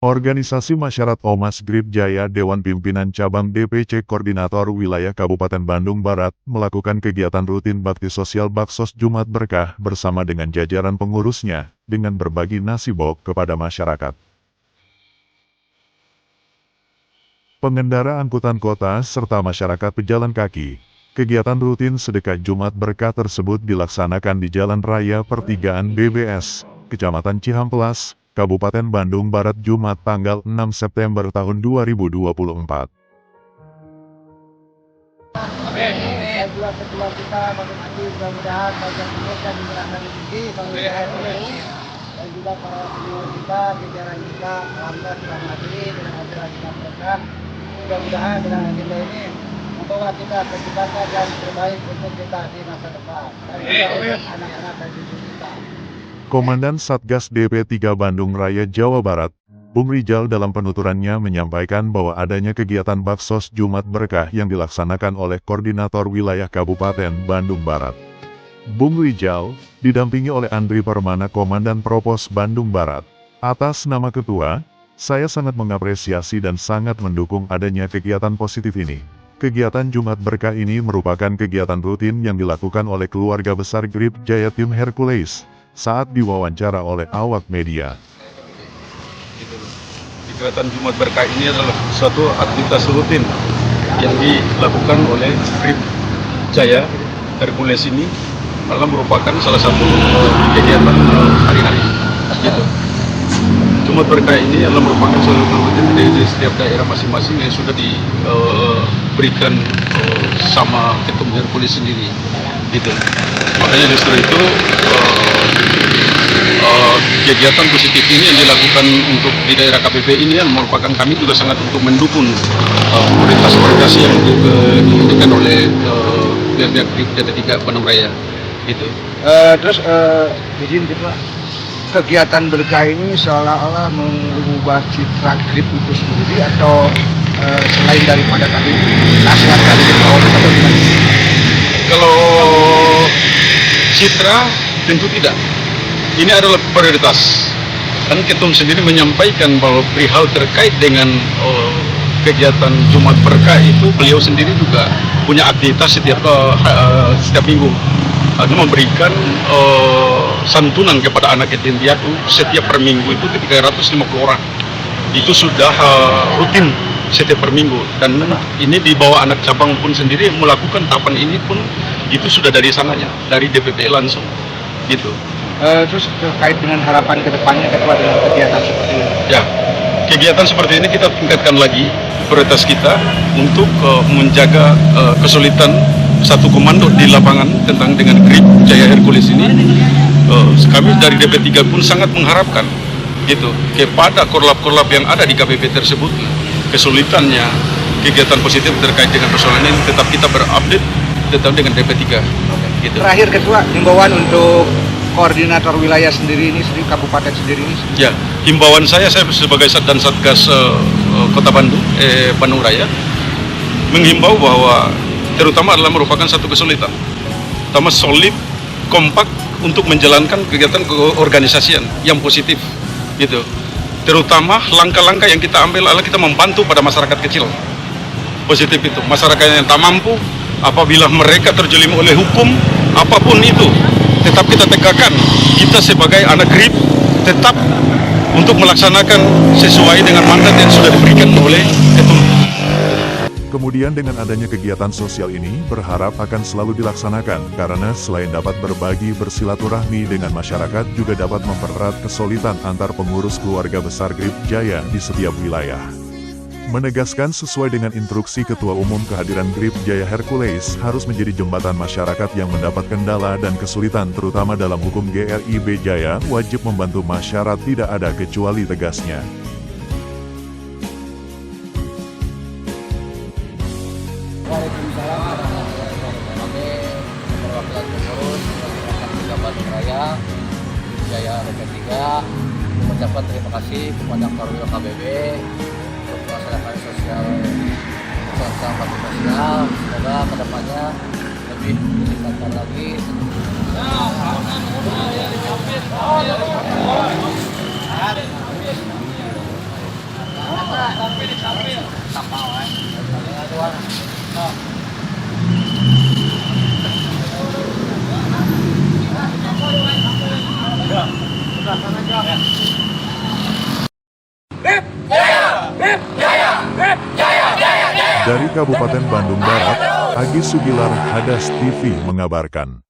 Organisasi Masyarakat Ormas Grip Jaya Dewan Pimpinan Cabang DPC Koordinator Wilayah Kabupaten Bandung Barat melakukan kegiatan rutin bakti sosial Baksos Jumat Berkah bersama dengan jajaran pengurusnya dengan berbagi nasi bok kepada masyarakat. Pengendara angkutan kota serta masyarakat pejalan kaki. Kegiatan rutin sedekah Jumat Berkah tersebut dilaksanakan di Jalan Raya Pertigaan BBS, Kecamatan Cihampelas, Kabupaten Bandung Barat Jumat tanggal 6 September tahun 2024. Kedua kita masing-masing mudah-mudahan bagi kita diberkati rezeki dan juga para senior kita, jajaran kita, alhamdulillah selamat hati dengan acara kita berkah. Mudah-mudahan dengan agenda ini membawa kita ke cita-cita yang terbaik untuk kita di masa depan. Dan juga anak-anak dan cucu kita. Komandan Satgas DP3 Bandung Raya Jawa Barat, Bung Rijal dalam penuturannya menyampaikan bahwa adanya kegiatan Baksos Jumat Berkah yang dilaksanakan oleh Koordinator Wilayah Kabupaten Bandung Barat. Bung Rijal, didampingi oleh Andri Permana Komandan Propos Bandung Barat. Atas nama Ketua, saya sangat mengapresiasi dan sangat mendukung adanya kegiatan positif ini. Kegiatan Jumat Berkah ini merupakan kegiatan rutin yang dilakukan oleh keluarga besar Grip Jaya Tim Hercules saat diwawancara oleh awak media. Kegiatan Jumat Berkah ini adalah suatu aktivitas rutin yang dilakukan oleh Grip Jaya Hercules ini, adalah merupakan salah satu kegiatan hari-hari. Gitu. Jumat Berkah ini adalah merupakan suatu rutin di setiap daerah masing-masing yang sudah diberikan sama Ketum Hercules sendiri. Gitu. Makanya justru itu kegiatan positif ini yang dilakukan untuk di daerah KPP ini yang merupakan kami juga sangat untuk mendukung prioritas-prioritas yang diberikan oleh pihak DP3 Bandung Raya. Gitu. Terus izin kita, kegiatan berkah ini seolah-olah mengubah citra Grip itu sendiri atau selain daripada tadi nasihat dari atau gimana? Kalau citra tentu tidak. Ini adalah prioritas. Dan Ketum sendiri menyampaikan bahwa perihal terkait dengan kegiatan Jumat Berkah itu beliau sendiri juga punya aktivitas setiap minggu. Memberikan santunan kepada anak yatim piatu setiap per minggu itu 350 orang. Itu sudah rutin setiap per minggu. Dan ini di bawah anak cabang pun sendiri melakukan tahapan ini pun itu sudah dari sananya, dari DPP langsung. Gitu. Terus terkait dengan harapan kedepannya ketua dengan kegiatan seperti ini? Ya, kegiatan seperti ini kita tingkatkan lagi prioritas kita untuk menjaga kesulitan satu komando di lapangan tentang dengan Grip Jaya Hercules ini. Kami dari DP3 pun sangat mengharapkan gitu kepada korlap-korlap yang ada di KPP tersebut, kesulitannya kegiatan positif terkait dengan persoalan ini tetap kita berupdate tetap dengan DP3. Gitu. Terakhir ketua, himbauan untuk koordinator wilayah sendiri ini, kabupaten sendiri ini. Ya, himbauan saya sebagai dan Satgas Kota Bandung, Bandung Raya, menghimbau bahwa terutama adalah merupakan satu kesulitan. Pertama, solid, kompak untuk menjalankan kegiatan keorganisasian yang positif, gitu. Terutama langkah-langkah yang kita ambil adalah kita membantu pada masyarakat kecil. Positif itu, masyarakat yang tak mampu, apabila mereka terjelim oleh hukum, apapun itu, tetap kita tegakkan, kita sebagai anak Grip tetap untuk melaksanakan sesuai dengan mandat yang sudah diberikan oleh Ketum. Kemudian dengan adanya kegiatan sosial ini berharap akan selalu dilaksanakan karena selain dapat berbagi bersilaturahmi dengan masyarakat juga dapat mempererat kesulitan antar pengurus keluarga besar Grip Jaya di setiap wilayah. Menegaskan sesuai dengan instruksi Ketua Umum kehadiran Grip Jaya Hercules harus menjadi jembatan masyarakat yang mendapat kendala dan kesulitan terutama dalam hukum GRIB Jaya wajib membantu masyarakat tidak ada kecuali tegasnya. Waalaikumsalam warahmatullahi wabarakatuh. Kami perwakilan pengurus Masyarakat Bandung Raya Jaya DP3 mengucapkan terima kasih kepada Korwil KBB melaksanakan sosial bakti sosial. Semoga kedepannya lebih ditingkatkan lagi. Dari Kabupaten Bandung Barat, Agis Sugilar, Hadas TV mengabarkan.